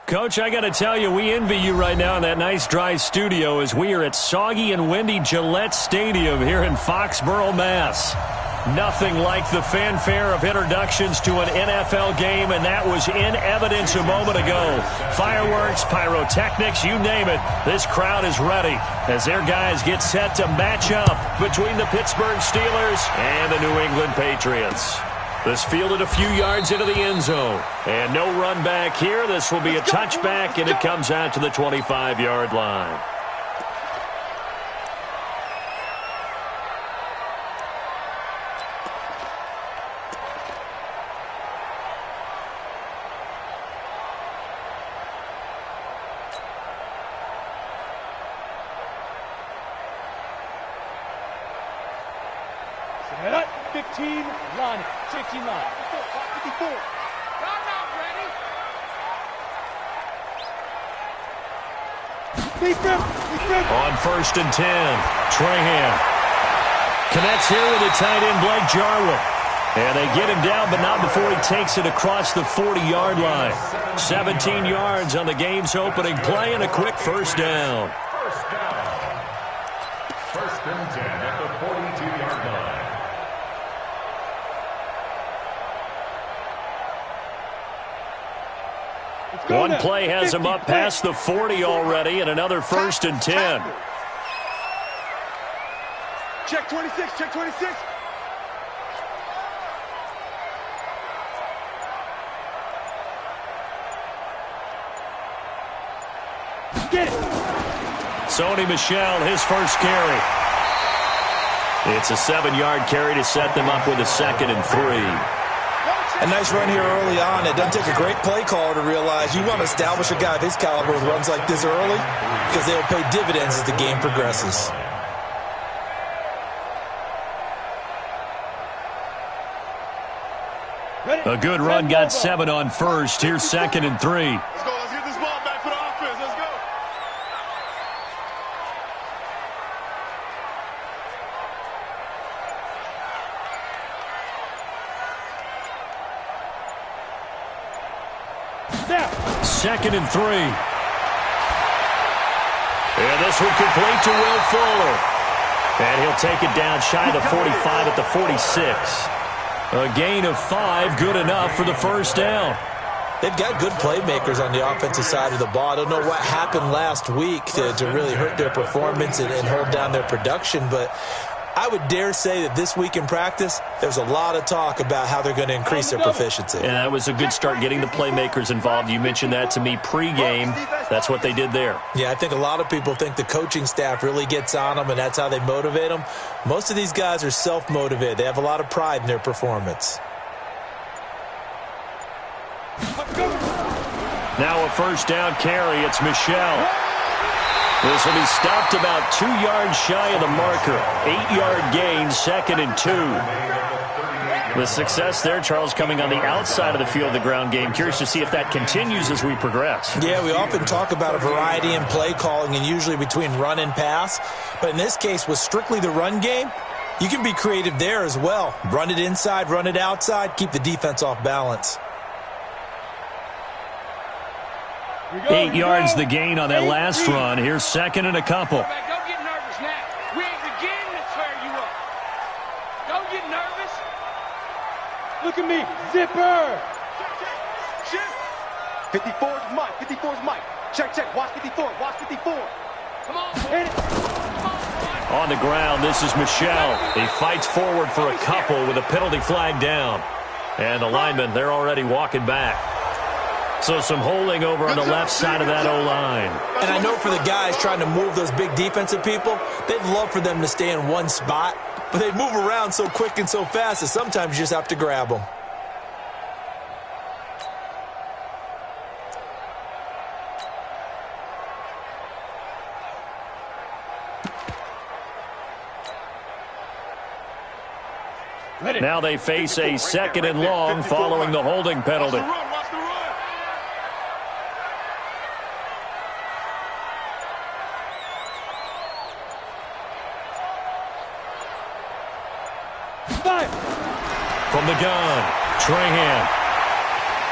Coach, I got to tell you, we envy you right now in that nice dry studio as we are at soggy and windy Gillette Stadium here in Foxborough, Mass. Nothing like the fanfare of introductions to an NFL game, and that was in evidence a moment ago. Fireworks, pyrotechnics, you name it. This crowd is ready as their guys get set to match up between the Pittsburgh Steelers and the New England Patriots. This fielded a few yards into the end zone. And no run back here. This will be a touchback, and it comes out to the 25-yard line. Set up, 15, line it, 16 line. 54. Timeout, ready? On 1st and 10, Trahan connects here with the tight end, Blake Jarwin. And they get him down, but not before he takes it across the 40-yard line. 17 yards on the game's opening play and a quick first down. First and 10 at the 42-yard line. One play has him up past the 40 already, and another 1st and 10. Check 26, check 26. Get it. Sony Michel, his first carry. It's a 7-yard carry to set them up with a 2nd and 3. A nice run here early on. It doesn't take a great play caller to realize you want to establish a guy of his caliber with runs like this early because they'll pay dividends as the game progresses. A good run, got 7 on first. Here's 2nd and 3. Let's go. Let's get this ball back for the offense. Let's go. Snap. 2nd and 3. And this will complete to Will Fuller. And he'll take it down shy of the 45 at the 46. A gain of 5, good enough for the first down. They've got good playmakers on the offensive side of the ball. I don't know what happened last week to really hurt their performance and hold down their production, but I would dare say that this week in practice, there's a lot of talk about how they're going to increase their proficiency. And that was a good start getting the playmakers involved. You mentioned that to me pregame. That's what they did there. Yeah, I think a lot of people think the coaching staff really gets on them, and that's how they motivate them. Most of these guys are self-motivated. They have a lot of pride in their performance. Now a first down carry. It's Michel. This will be stopped about 2 yards shy of the marker. 8-yard gain, 2nd and 2. The success there, Charles, coming on the outside of the field of the ground game. Curious to see if that continues as we progress. Yeah, we often talk about a variety in play calling and usually between run and pass. But in this case, with strictly the run game, you can be creative there as well. Run it inside, run it outside, keep the defense off balance. 8 yards the gain on that last run. Here's 2nd and a couple. Don't get nervous now. We ain't beginning to tear you up. Don't get nervous. Look at me. Zipper. Check. 54 is Mike. 54 is Mike. Check, check. Watch 54. Watch 54. Come on. Hit it. Come on. On the ground, this is Michel. He fights forward for a couple with a penalty flag down. And the linemen, they're already walking back. So some holding over on the left side of that O-line. And I know for the guys trying to move those big defensive people, they'd love for them to stay in one spot, but they move around so quick and so fast that sometimes you just have to grab them. Now they face a 2nd and long following the holding penalty. Watch the run. From the gun, Trahan.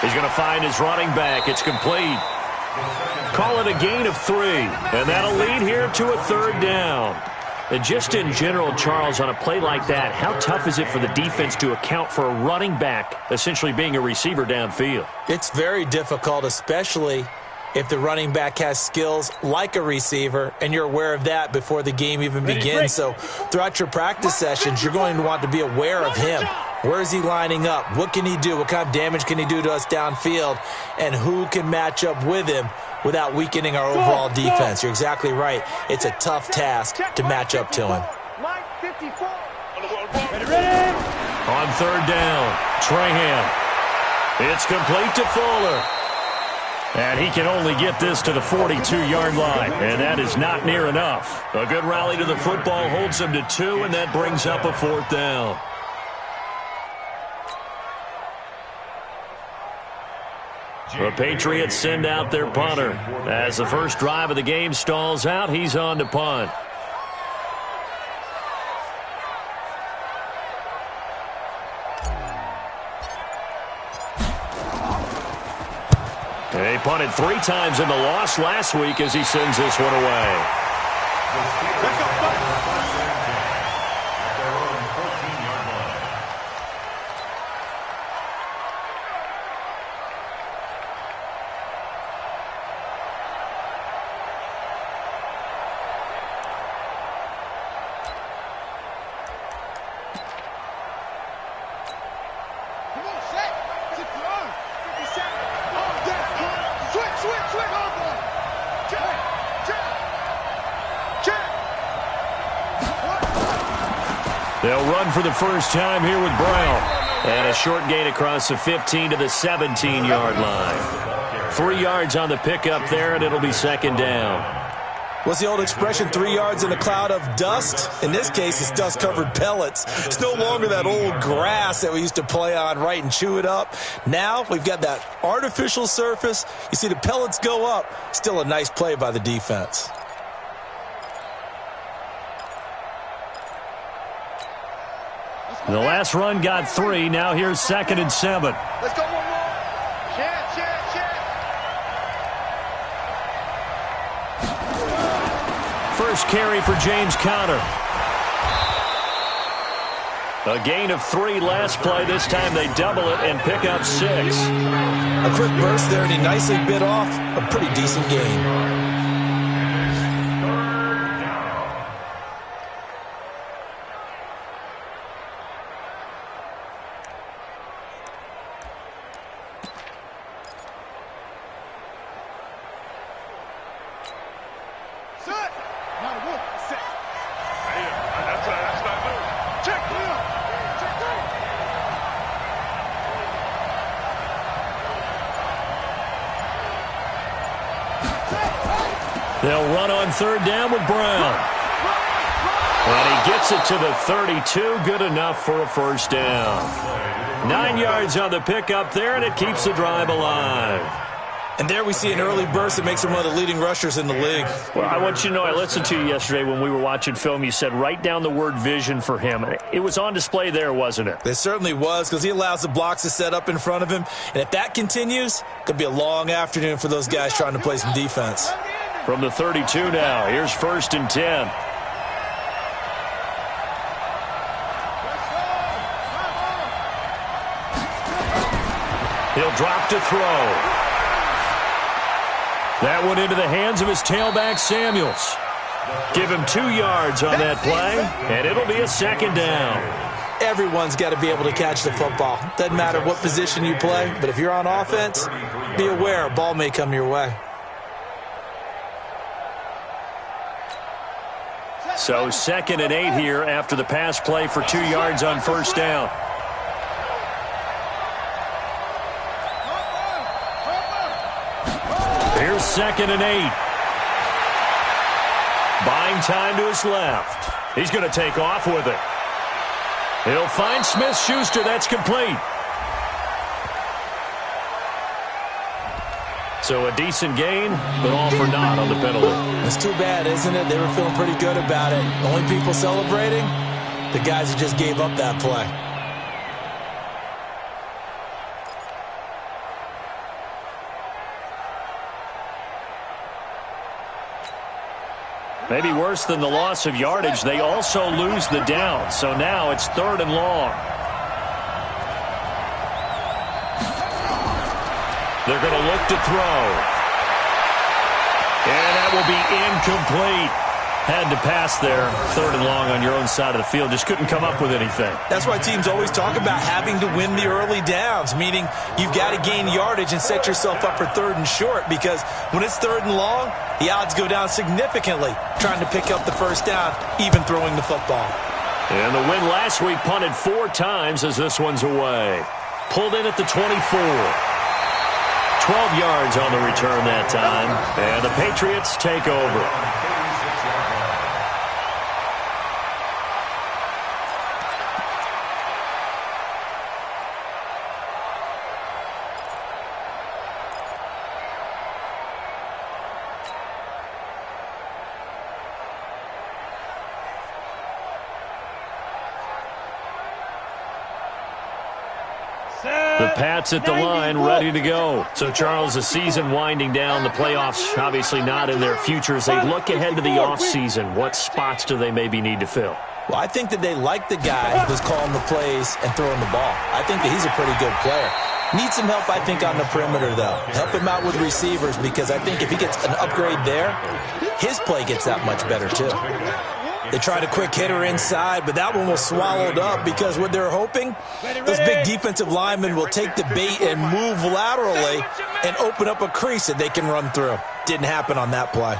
He's going to find his running back. It's complete. Call it a gain of 3, and that'll lead here to a 3rd down. And just in general, Charles, on a play like that, how tough is it for the defense to account for a running back essentially being a receiver downfield? It's very difficult, especially if the running back has skills like a receiver, and you're aware of that before the game even begins. So throughout your practice sessions, you're going to want to be aware of him. Where is he lining up? What can he do? What kind of damage can he do to us downfield? And who can match up with him without weakening our overall defense? You're exactly right. It's a tough task to match up to him. On 3rd down, Trahan. It's complete to Fuller. And he can only get this to the 42-yard line, and that is not near enough. A good rally to the football holds him to 2, and that brings up a 4th down. The Patriots send out their punter. As the first drive of the game stalls out, he's on to punt. He punted 3 times in the loss last week as he sends this one away. They'll run for the first time here with Brown. And a short gain across the 15 to the 17-yard line. 3 yards on the pickup there, and it'll be 2nd down. What's the old expression, 3 yards in a cloud of dust? In this case, it's dust-covered pellets. It's no longer that old grass that we used to play on, right, and chew it up. Now we've got that artificial surface. You see the pellets go up. Still a nice play by the defense. The last run got 3. Now here's 2nd and 7. Let's go one more. Check. First carry for James Conner. A gain of 3 last play. This time they double it and pick up 6. A quick burst there, and he nicely bit off a pretty decent gain. They'll run on 3rd down with Brown. And he gets it to the 32. Good enough for a 1st down. 9 yards on the pickup there, and it keeps the drive alive. And there we see an early burst that makes him one of the leading rushers in the league. Well, I want you to know, I listened to you yesterday when we were watching film. You said write down the word vision for him. It was on display there, wasn't it? It certainly was, because he allows the blocks to set up in front of him. And if that continues, it could be a long afternoon for those guys trying to play some defense. From the 32 now, here's 1st and 10. He'll drop to throw. That one into the hands of his tailback, Samuels. Give him 2 yards on that play, and it'll be a 2nd down. Everyone's got to be able to catch the football. Doesn't matter what position you play, but if you're on offense, be aware a ball may come your way. So 2nd and 8 here after the pass play for 2 yards on 1st down. Here's 2nd and 8. Buying time to his left. He's going to take off with it. He'll find Smith-Schuster. That's complete. So a decent gain, but all for naught on the penalty. It's too bad, isn't it? They were feeling pretty good about it. Only people celebrating, the guys who just gave up that play. Maybe worse than the loss of yardage, they also lose the down. So now it's 3rd and long. They're going to look to throw. And that will be incomplete. Had to pass there. 3rd and long on your own side of the field. Just couldn't come up with anything. That's why teams always talk about having to win the early downs, meaning you've got to gain yardage and set yourself up for 3rd and short, because when it's 3rd and long, the odds go down significantly trying to pick up the first down, even throwing the football. And the win last week punted 4 times as this one's away. Pulled in at the 24. 12 yards on the return that time. And the Patriots take over. The Pats at the line, ready to go. So, Charles, the season winding down, the playoffs obviously not in their future. As they look ahead to the offseason, what spots do they maybe need to fill? Well, I think that they like the guy who's calling the plays and throwing the ball. I think that he's a pretty good player. Needs some help, I think, on the perimeter, though. Help him out with receivers, because I think if he gets an upgrade there, his play gets that much better, too. They tried a quick hitter inside, but that one was swallowed up because what they're hoping, those big defensive linemen will take the bait and move laterally and open up a crease that they can run through. Didn't happen on that play.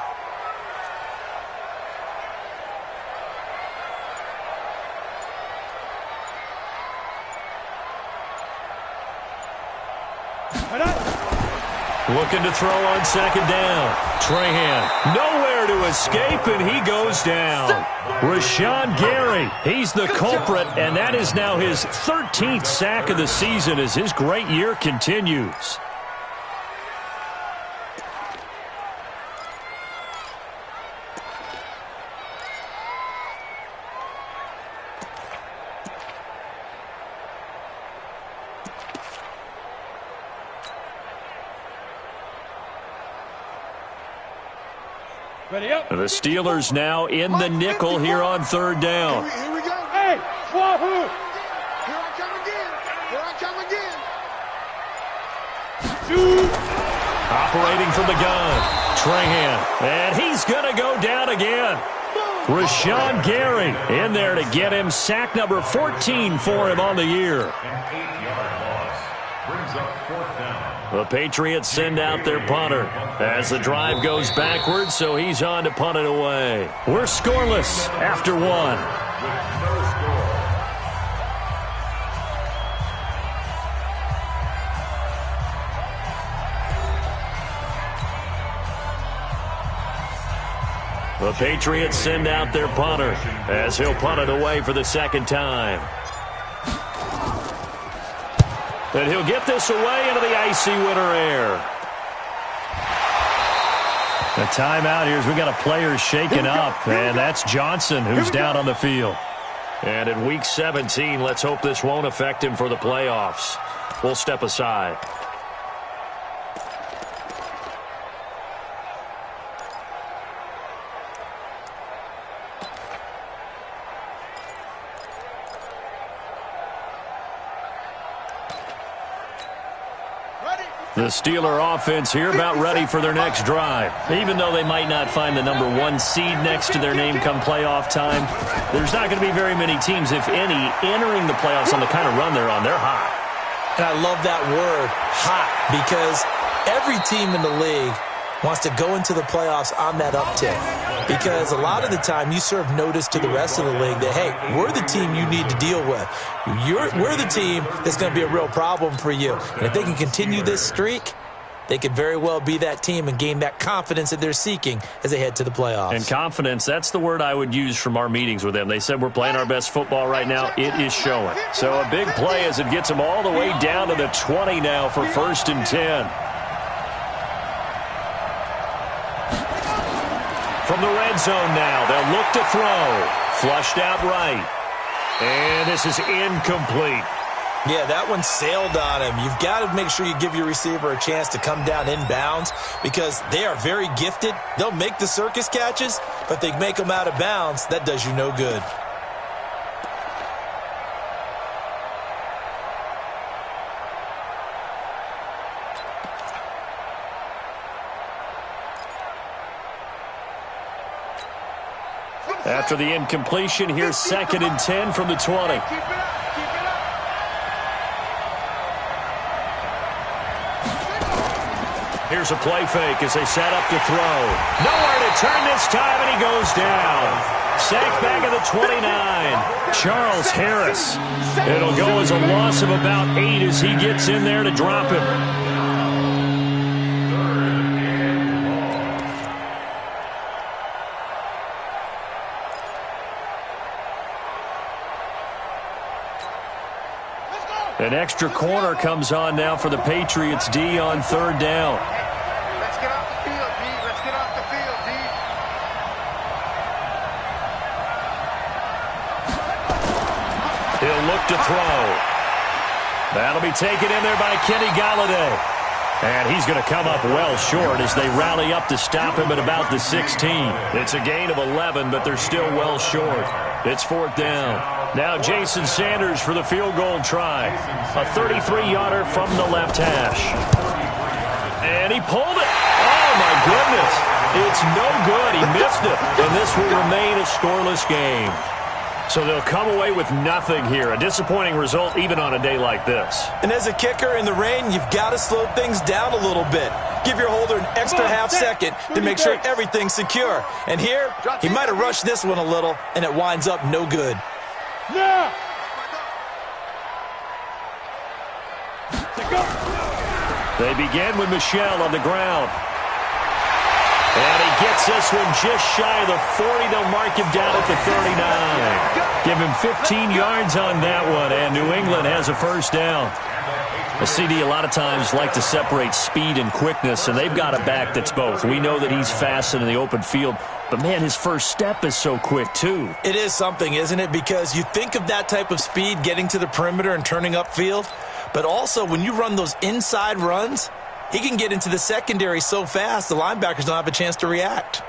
Looking to throw on 2nd down. Trahan, nowhere to escape, and he goes down. Rashawn Gary, he's the culprit, and that is now his 13th sack of the season as his great year continues. The Steelers now in the nickel here on 3rd down. Here we go. Hey, Wahoo! Here I come again. Here I come again. Shoot! Operating from the gun. Trahan. And he's going to go down again. Rashawn Gary in there to get him sack number 14 for him on the year. An 8-yard loss brings up 4th down. The Patriots send out their punter as the drive goes backwards, so he's on to punt it away. We're scoreless after 1. With no score. The Patriots send out their punter as he'll punt it away for the 2nd time. And he'll get this away into the icy winter air. A timeout here as we got a player shaken up, and that's Johnson who's down on the field. And in Week 17, let's hope this won't affect him for the playoffs. We'll step aside. The Steeler offense here about ready for their next drive. Even though they might not find the number 1 seed next to their name come playoff time, there's not going to be very many teams, if any, entering the playoffs on the kind of run they're on. They're hot. And I love that word, hot, because every team in the league wants to go into the playoffs on that uptick. Because a lot of the time you serve notice to the rest of the league that, hey, we're the team you need to deal with. We're the team that's going to be a real problem for you. And if they can continue this streak, they could very well be that team and gain that confidence that they're seeking as they head to the playoffs. And confidence, that's the word I would use from our meetings with them. They said we're playing our best football right now. It is showing. So a big play as it gets them all the way down to the 20 now for 1st and 10. From the red zone now, they'll look to throw. Flushed out right. And this is incomplete. Yeah, that one sailed on him. You've got to make sure you give your receiver a chance to come down inbounds because they are very gifted. They'll make the circus catches, but they make them out of bounds. That does you no good. After the incompletion, here's 2nd and 10 from the 20. Here's a play fake as they set up to throw. Nowhere to turn this time, and he goes down. Sacked back at the 29. Charles Harris. It'll go as a loss of about 8 as he gets in there to drop him. An extra corner comes on now for the Patriots D on 3rd down. Let's get off the field, D. Let's get off the field, D. He'll look to throw. That'll be taken in there by Kenny Galladay. And he's going to come up well short as they rally up to stop him at about the 16. It's a gain of 11, but they're still well short. It's 4th down. Now Jason Sanders for the field goal try. A 33-yarder from the left hash. And he pulled it. Oh, my goodness. It's no good. He missed it. And this will remain a scoreless game. So they'll come away with nothing here. A disappointing result even on a day like this. And as a kicker in the rain, you've got to slow things down a little bit. Give your holder an extra half second to make sure everything's secure. And here, he might have rushed this one a little, and it winds up no good. Now! They begin with Michel on the ground. And he gets this one just shy of the 40. They'll mark him down at the 39. Give him 15 yards on that one, and New England has a 1st down. The CD a lot of times like to separate speed and quickness, and they've got a back that's both. We know that he's fast in the open field, but, man, his first step is so quick, too. It is something, isn't it? Because you think of that type of speed getting to the perimeter and turning upfield, but also when you run those inside runs, he can get into the secondary so fast, the linebackers don't have a chance to react.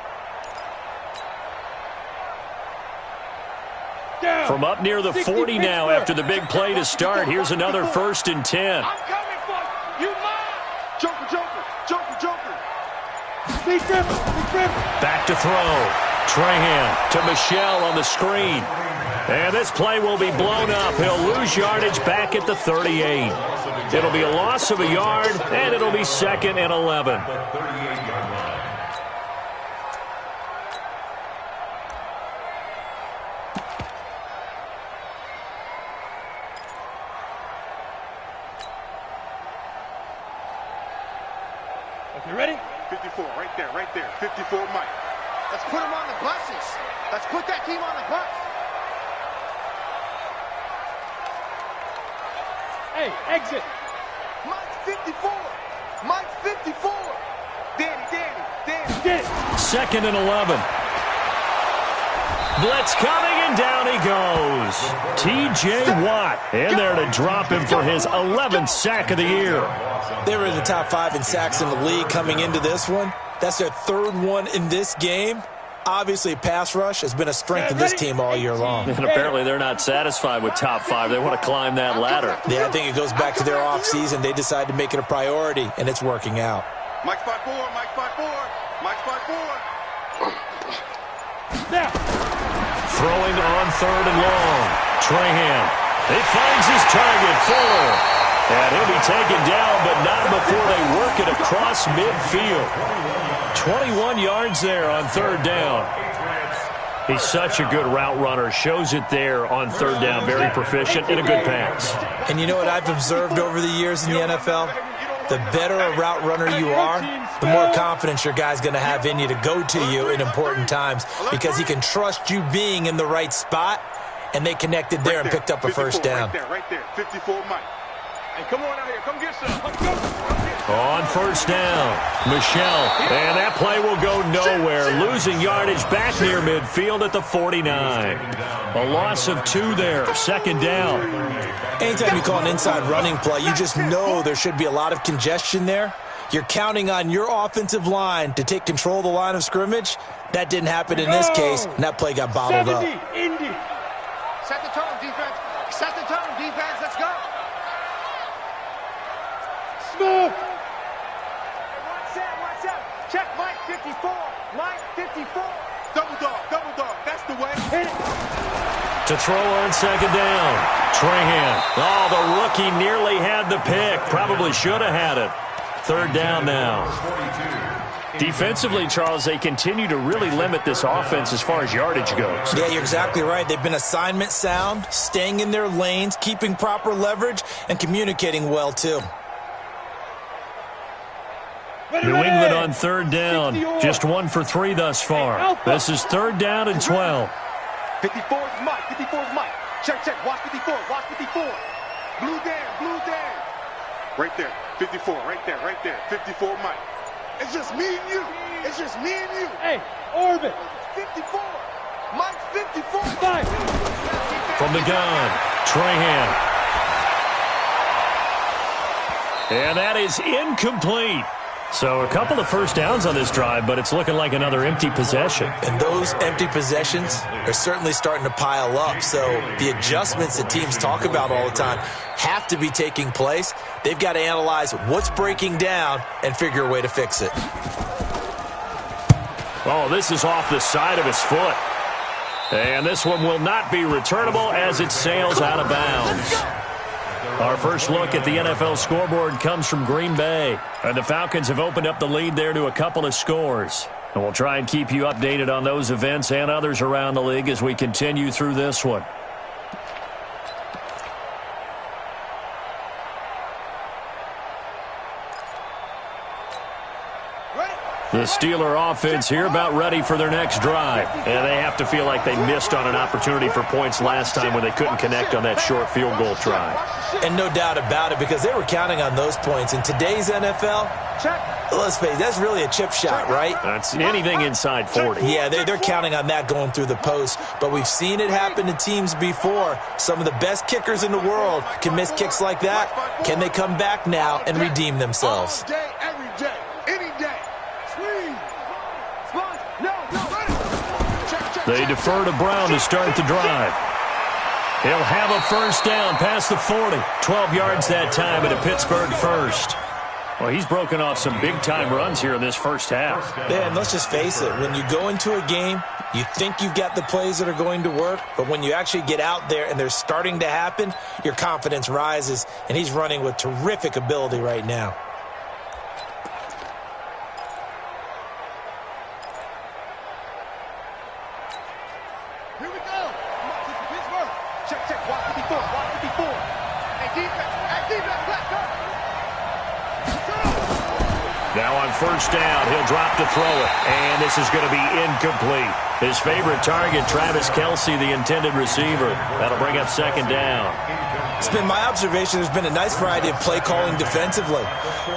From up near the 40 now after the big play to start, here's another 1st and 10. I'm coming for you. You mine. Joker, Joker, Joker, Joker. Big Griffin, Big Griffin. Back to throw. Trahan to Michel on the screen. And this play will be blown up. He'll lose yardage back at the 38. It'll be a loss of a yard, and it'll be 2nd and 11. You ready? 54, right there, 54 Mike. Let's put him on the buses. Let's put that team on the bus. Hey, exit. Mike 54. Mike 54. Danny. 2nd and 11. Blitz coming, and down he goes. T.J. Watt in there to drop him for his 11th sack of the year. They were in the top 5 in sacks in the league coming into this one. That's their 3rd one in this game. Obviously, pass rush has been a strength of this team all year long. And apparently they're not satisfied with top 5. They want to climb that ladder. Yeah, I think it goes back to their offseason. They decided to make it a priority, and it's working out. Mike 5-4, Mike 5-4, Mike 5-4. Now. Throwing on 3rd and long. Trahan. He finds his target, Fuller. And he'll be taken down, but not before they work it across midfield. 21 yards there on 3rd down. He's such a good route runner. Shows it there on 3rd down. Very proficient and a good pass. And you know what I've observed over the years in the NFL? The better a route runner you are, the more confidence your guy's going to have in you to go to you in important times because he can trust you being in the right spot, and they connected there and picked up a 1st down. Right there, 54 Mike. Hey, come on out here. Come get some. Come get some. On first down, Michelle. And that play will go nowhere. Losing yardage back near midfield at the 49. A loss of 2 there. Second down. Anytime you call an inside running play, you just know there should be a lot of congestion there. You're counting on your offensive line to take control of the line of scrimmage. That didn't happen in this case, and that play got bottled up. Indy. Set the tone, defense. Set the tone, defense. Let's go. Smooth. Watch out. Check Mike 54. Mike 54. Double dog. That's the way. Hit it. To throw on second down. Trahan. Oh, the rookie nearly had the pick. Probably should have had it. Third down now. Defensively, Charles, they continue to really limit this offense as far as yardage goes. Yeah, you're exactly right. They've been assignment sound, staying in their lanes, keeping proper leverage, and communicating well, too. New England on third down. Just 1 for 3 thus far. This is third down and 12. 54 is Mike. 54 is Mike. Check. Watch 54. Watch 54. Blue down. Right there. 54. Right there. 54 Mike. It's just me and you. Hey, orbit. 54. Mike's 54. Five. From the gun, Trahan. And that is incomplete. So a couple of first downs on this drive, but it's looking like another empty possession. And those empty possessions are certainly starting to pile up. So the adjustments that teams talk about all the time have to be taking place. They've got to analyze what's breaking down and figure a way to fix it. Oh, this is off the side of his foot. And this one will not be returnable as it sails out of bounds. Our first look at the NFL scoreboard comes from Green Bay. And the Falcons have opened up the lead there to a couple of scores. And we'll try and keep you updated on those events and others around the league as we continue through this one. The Steeler offense here about ready for their next drive. And they have to feel like they missed on an opportunity for points last time when they couldn't connect on that short field goal try. And no doubt about it, because they were counting on those points. In today's NFL, let's face it, that's really a chip shot, right? That's anything inside 40. Yeah, they're counting on that going through the post. But we've seen it happen to teams before. Some of the best kickers in the world can miss kicks like that. Can they come back now and redeem themselves? All day, every day, any day. Swing. They defer to Brown to start the drive. He'll have a first down past the 40. 12 yards that time at a Pittsburgh first. Well, he's broken off some big-time runs here in this first half. Yeah, and let's just face it. When you go into a game, you think you've got the plays that are going to work, but when you actually get out there and they're starting to happen, your confidence rises, and he's running with terrific ability right now. Here we go. Pittsburgh. Check. Watch 54. Hey, defense, let's go. Now on first down, he'll drop to throw it, and this is going to be incomplete. His favorite target, Travis Kelce, the intended receiver. That'll bring up second down. It's been my observation there's been a nice variety of play calling defensively.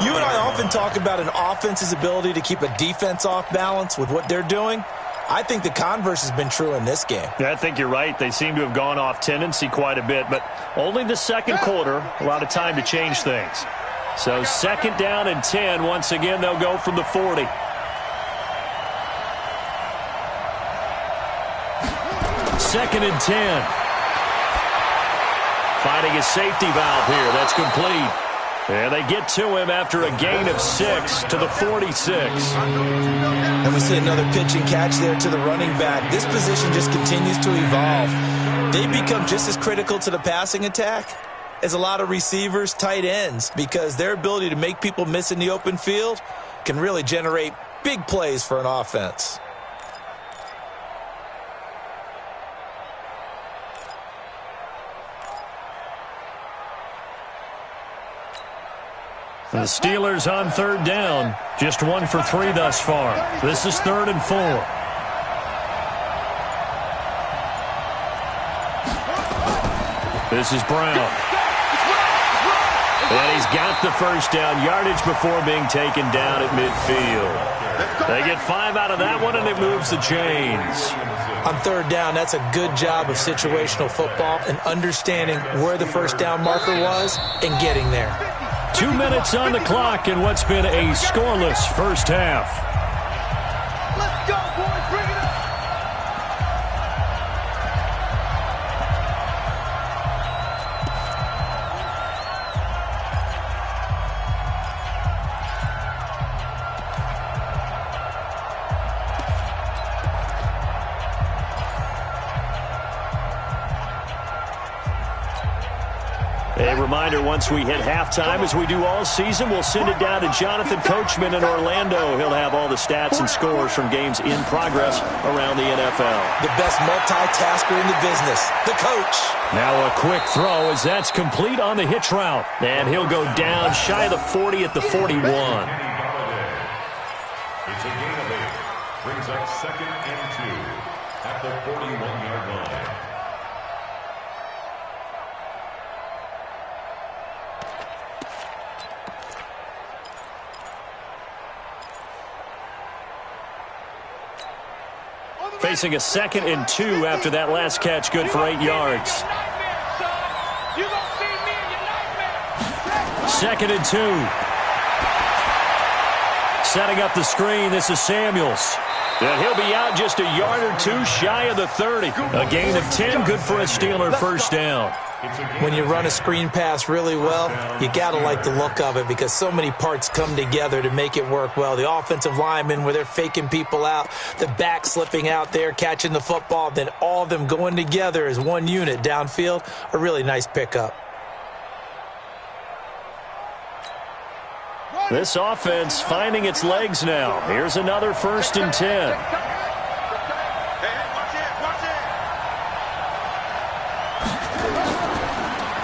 You and I often talk about an offense's ability to keep a defense off balance with what they're doing. I think the converse has been true in this game. Yeah, I think you're right. They seem to have gone off tendency quite a bit, but only the second quarter, a lot of time to change things. So second down and 10. Once again, they'll go from the 40. Second and 10. Finding a safety valve here. That's complete. And they get to him after a gain of 6 to the 46. And we see another pitch and catch there to the running back. This position just continues to evolve. They become just as critical to the passing attack as a lot of receivers, tight ends, because their ability to make people miss in the open field can really generate big plays for an offense. The Steelers on third down, just 1 for 3 thus far. This is 3rd and 4. This is Brown. And he's got the first down, yardage before being taken down at midfield. They get 5 out of that one, and it moves the chains. On third down, that's a good job of situational football and understanding where the first down marker was and getting there. 2 minutes on the clock in what's been a scoreless first half. Let's go, boys. Bring it up. A reminder, once we hit halftime, as we do all season, we'll send it down to Jonathan Coachman in Orlando. He'll have all the stats and scores from games in progress around the NFL. The best multitasker in the business, the coach. Now a quick throw as that's complete on the hitch route. And he'll go down shy of the 40 at the 41. It's a gain of 8. Brings up 2nd and 2 at the 41-yard line. Facing a 2nd and 2 after that last catch, good for 8 yards. 2nd and 2. Setting up the screen, this is Samuels. And he'll be out just a yard or 2 shy of the 30. A gain of 10, good for a Steeler first down. When you run a screen pass really well, you got to like the look of it because so many parts come together to make it work well. The offensive linemen, where they're faking people out, the back slipping out there, catching the football, then all of them going together as one unit downfield, a really nice pickup. This offense finding its legs now. Here's another 1st and 10.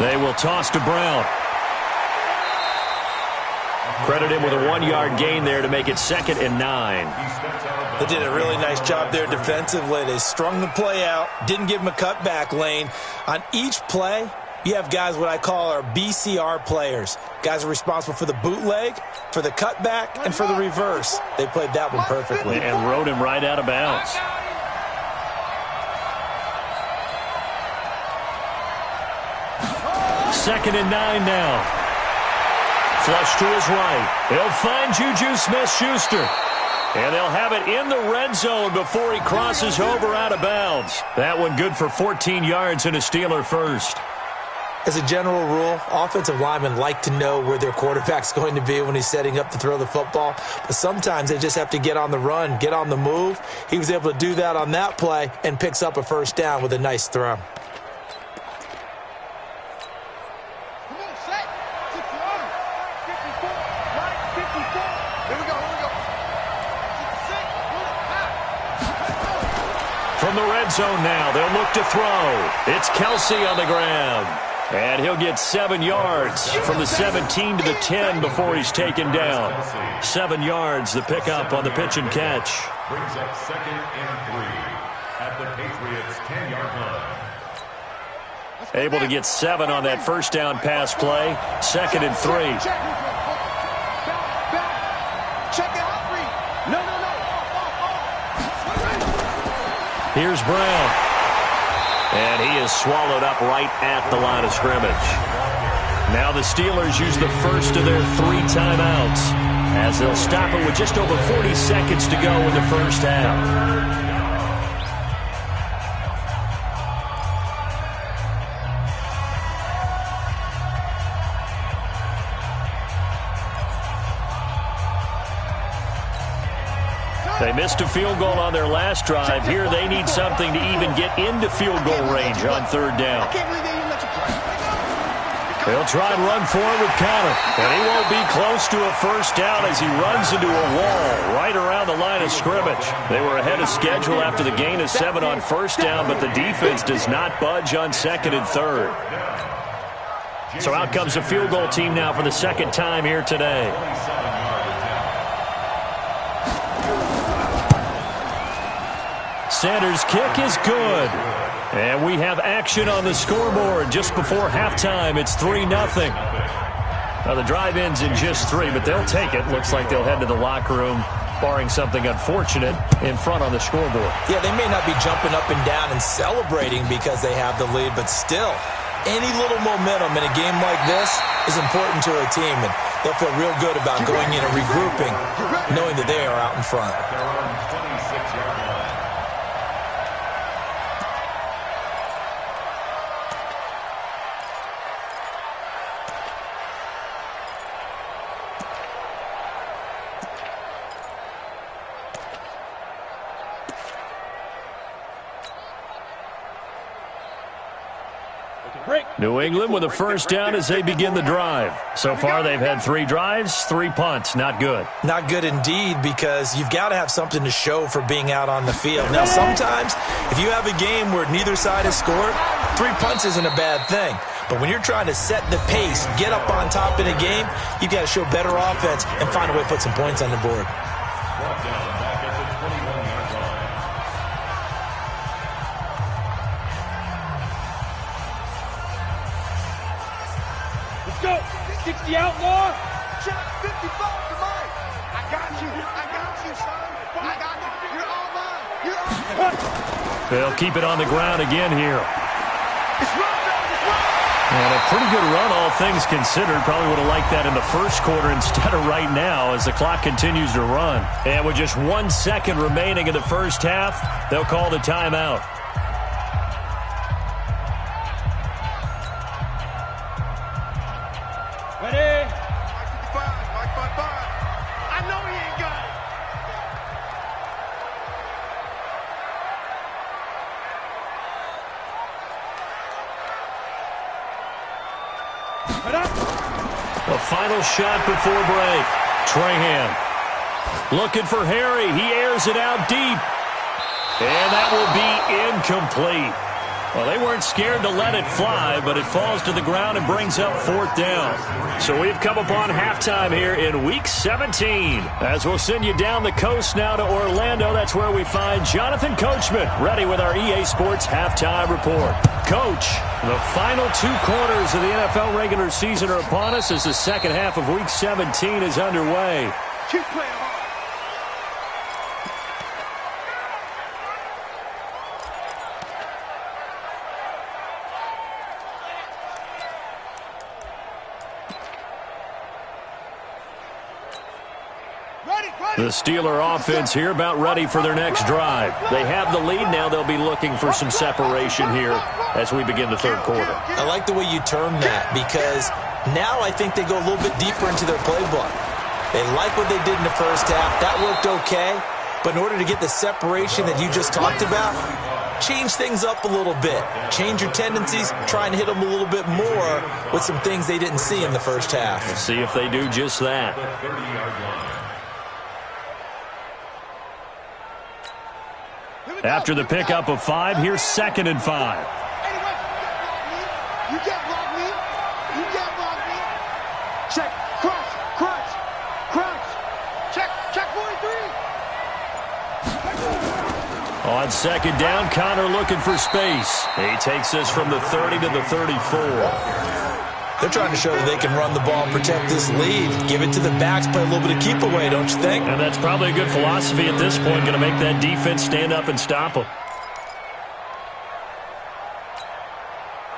They will toss to Brown. Credit him with a 1-yard gain there to make it 2nd and 9. They did a really nice job there defensively. They strung the play out, didn't give him a cutback lane. On each play, you have guys what I call our BCR players. Guys are responsible for the bootleg, for the cutback, and for the reverse. They played that one perfectly. And rode him right out of bounds. 2nd and 9 now. Flush to his right. He'll find Juju Smith-Schuster. And they'll have it in the red zone before he crosses over out of bounds. That one good for 14 yards and a Steeler first. As a general rule, offensive linemen like to know where their quarterback's going to be when he's setting up to throw the football. But sometimes they just have to get on the run, get on the move. He was able to do that on that play and picks up a first down with a nice throw. From the red zone now, they'll look to throw. It's Kelsey on the ground. And he'll get 7 yards from the 17 to the 10 before he's taken down. 7 yards, the pickup on the pitch and catch. Brings up 2nd and 3 at the Patriots' 10-yard line. Able to get 7 on that first down pass play. 2nd and 3. Here's Brown. And he is swallowed up right at the line of scrimmage. Now the Steelers use the first of their 3 timeouts as they'll stop it with just over 40 seconds to go in the first half. They missed a field goal on their last drive. Here they need something to even get into field goal range on 3rd down. They'll try and run for it with Conner. And he won't be close to a first down as he runs into a wall right around the line of scrimmage. They were ahead of schedule after the gain of 7 on first down, but the defense does not budge on 2nd and 3rd. So out comes the field goal team now for the 2nd time here today. Sanders' kick is good. And we have action on the scoreboard just before halftime. It's 3-0. Now, the drive ends in just 3, but they'll take it. Looks like they'll head to the locker room, barring something unfortunate, in front on the scoreboard. Yeah, they may not be jumping up and down and celebrating because they have the lead, but still, any little momentum in a game like this is important to a team, and they'll feel real good about going in and regrouping, knowing that they are out in front. Their own 26-yard line. New England with a first down as they begin the drive. So far, they've had 3 drives, 3 punts. Not good. Not good indeed, because you've got to have something to show for being out on the field. Now, sometimes, if you have a game where neither side has scored, 3 punts isn't a bad thing. But when you're trying to set the pace, get up on top in a game, you've got to show better offense and find a way to put some points on the board. Brought down back at the 21-yard line. Go! 60 outlaw! Check 55 to mine. I got you, son. I got you. You're all mine. You're all mine. They'll keep it on the ground again here. It's run, it's run. And a pretty good run, all things considered. Probably would have liked that in the first quarter instead of right now as the clock continues to run. And with just 1 second remaining in the first half, they'll call the timeout. Ready? Mike 55. I know he ain't got it. The final shot before break. Trahan looking for Harry. He airs it out deep. And that will be incomplete. Well, they weren't scared to let it fly, but it falls to the ground and brings up 4th down. So we've come upon halftime here in Week 17. As we'll send you down the coast now to Orlando, that's where we find Jonathan Coachman, ready with our EA Sports Halftime Report. Coach, the final 2 quarters of the NFL regular season are upon us as the second half of Week 17 is underway. Keep playing hard. The Steeler offense here about ready for their next drive. They have the lead. Now they'll be looking for some separation here as we begin the 3rd quarter. I like the way you term that, because now I think they go a little bit deeper into their playbook. They like what they did in the first half. That worked okay. But in order to get the separation that you just talked about, change things up a little bit. Change your tendencies. Try and hit them a little bit more with some things they didn't see in the first half. We'll see if they do just that. The 30-yard line. After the pickup of 5, here's 2nd and 5. Anyway, you can't block me. You can't block me. Check. Crunch. Check 43. On 2nd down, Connor looking for space. He takes this from the 30 to the 34. They're trying to show that they can run the ball and protect this lead. Give it to the backs, play a little bit of keep away, don't you think? And that's probably a good philosophy at this point, going to make that defense stand up and stop them.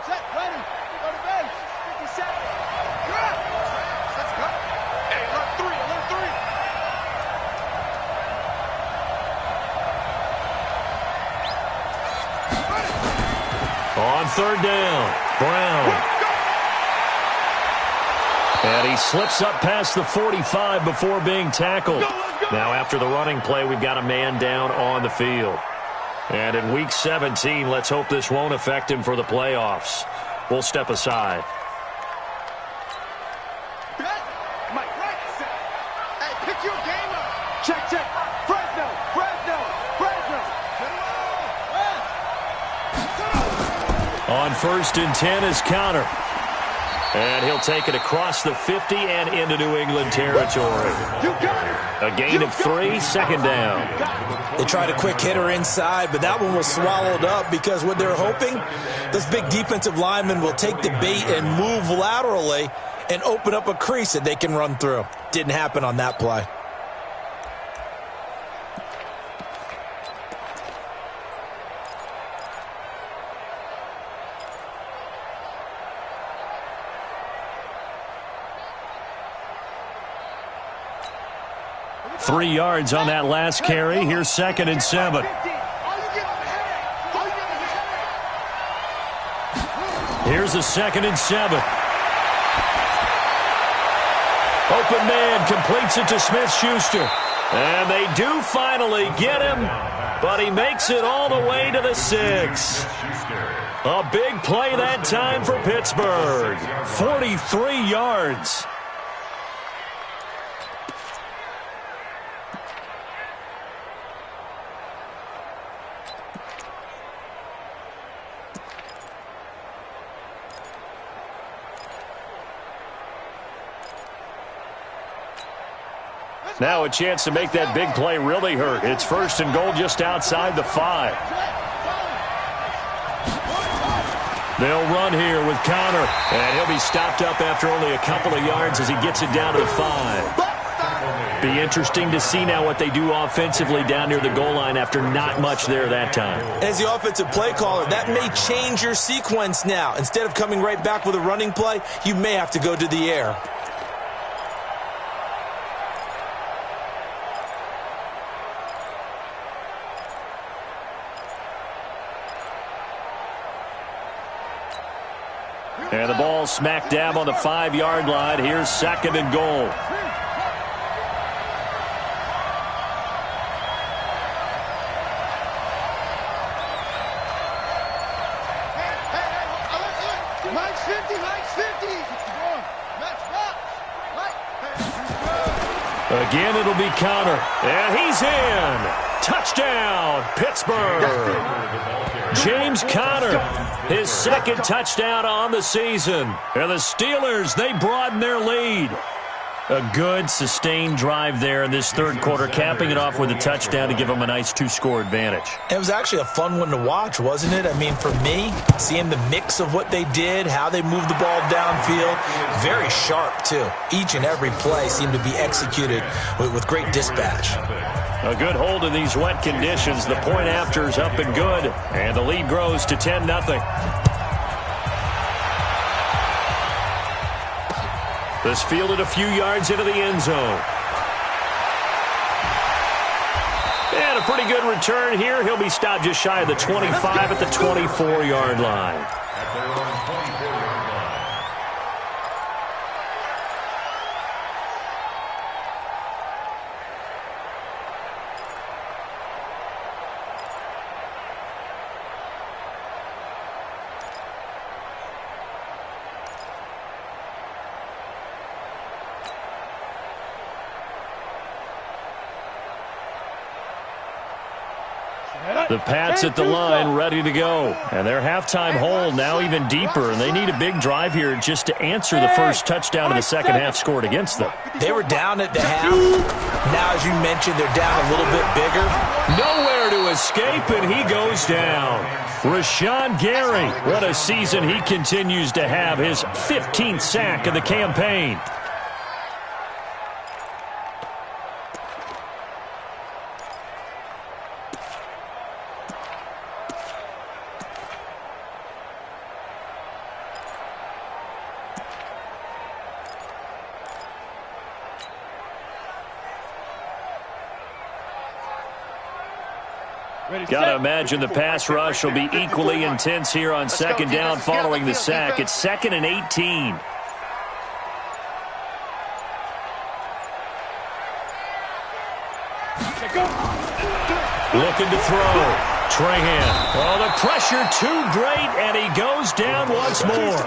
Set, ready. Go to base. 57. You're up. Let's go. Hey, alert 3. On 3rd down, Brown. And he slips up past the 45 before being tackled. Now after the running play, we've got a man down on the field. And in Week 17, let's hope this won't affect him for the playoffs. We'll step aside. Mike, right. Hey, pick your game up. Check. Fresno. On 1st and 10 is Connor. And he'll take it across the 50 and into New England territory. A gain of 3, 2nd down. They tried a quick hitter inside, but that one was swallowed up because what they're hoping, those big defensive linemen will take the bait and move laterally and open up a crease that they can run through. Didn't happen on that play. Three yards on that last carry. Here's 2nd and 7. Here's a 2nd and 7. Open man completes it to Smith-Schuster. And they do finally get him, but he makes it all the way to the 6. A big play that time for Pittsburgh. 43 yards. Now a chance to make that big play really hurt. It's 1st and goal just outside the 5. They'll run here with Connor. And he'll be stopped up after only a couple of yards as he gets it down to the 5. Be interesting to see now what they do offensively down near the goal line after not much there that time. As the offensive play caller, that may change your sequence now. Instead of coming right back with a running play, you may have to go to the air. And the ball smack dab on the 5-yard line. Here's 2nd and goal. Mike's 50, Mike's 50. Again, it'll be Connor. And he's in. Touchdown, Pittsburgh. James Conner, his 2nd touchdown on the season. And the Steelers, they broaden their lead. A good, sustained drive there in this 3rd quarter, capping it off with a touchdown to give them a nice 2-score advantage. It was actually a fun one to watch, wasn't it? I mean, for me, seeing the mix of what they did, how they moved the ball downfield, very sharp, too. Each and every play seemed to be executed with great dispatch. A good hold in these wet conditions. The point after is up and good, and the lead grows to 10-0. This fielded a few yards into the end zone. And a pretty good return here. He'll be stopped just shy of the 25 at the 24-yard line. The Pats at the line, ready to go. And their halftime hole now even deeper, and they need a big drive here just to answer the first touchdown of the second half scored against them. They were down at the half. Now, as you mentioned, they're down a little bit bigger. Nowhere to escape, and he goes down. Rashawn Gary, what a season he continues to have, his 15th sack of the campaign. Got to imagine the pass rush will be equally intense here on second down following the sack. It's 2nd and 18. Looking to throw. Trahan. Oh, the pressure too great, and he goes down once more.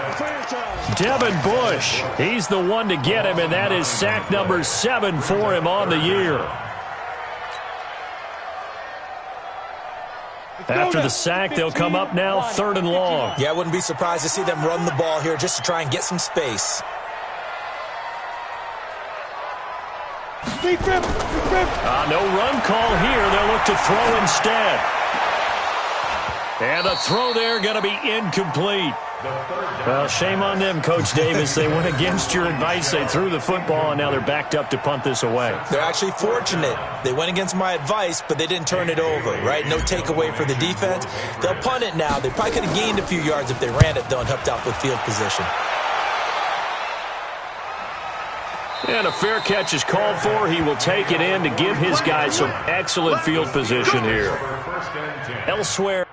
Devin Bush, he's the one to get him, and that is sack number 7 for him on the year. After the sack, they'll come up now 3rd and long. Yeah, I wouldn't be surprised to see them run the ball here just to try and get some space. No run call here. They'll look to throw instead. And the throw there going to be incomplete. Well, shame on them, Coach Davis. They went against your advice. They threw the football, and now they're backed up to punt this away. They're actually fortunate. They went against my advice, but they didn't turn it over, right? No takeaway for the defense. They'll punt it now. They probably could have gained a few yards if they ran it, though, and helped out with field position. And a fair catch is called for. He will take it in to give his guys some excellent field position here. Elsewhere.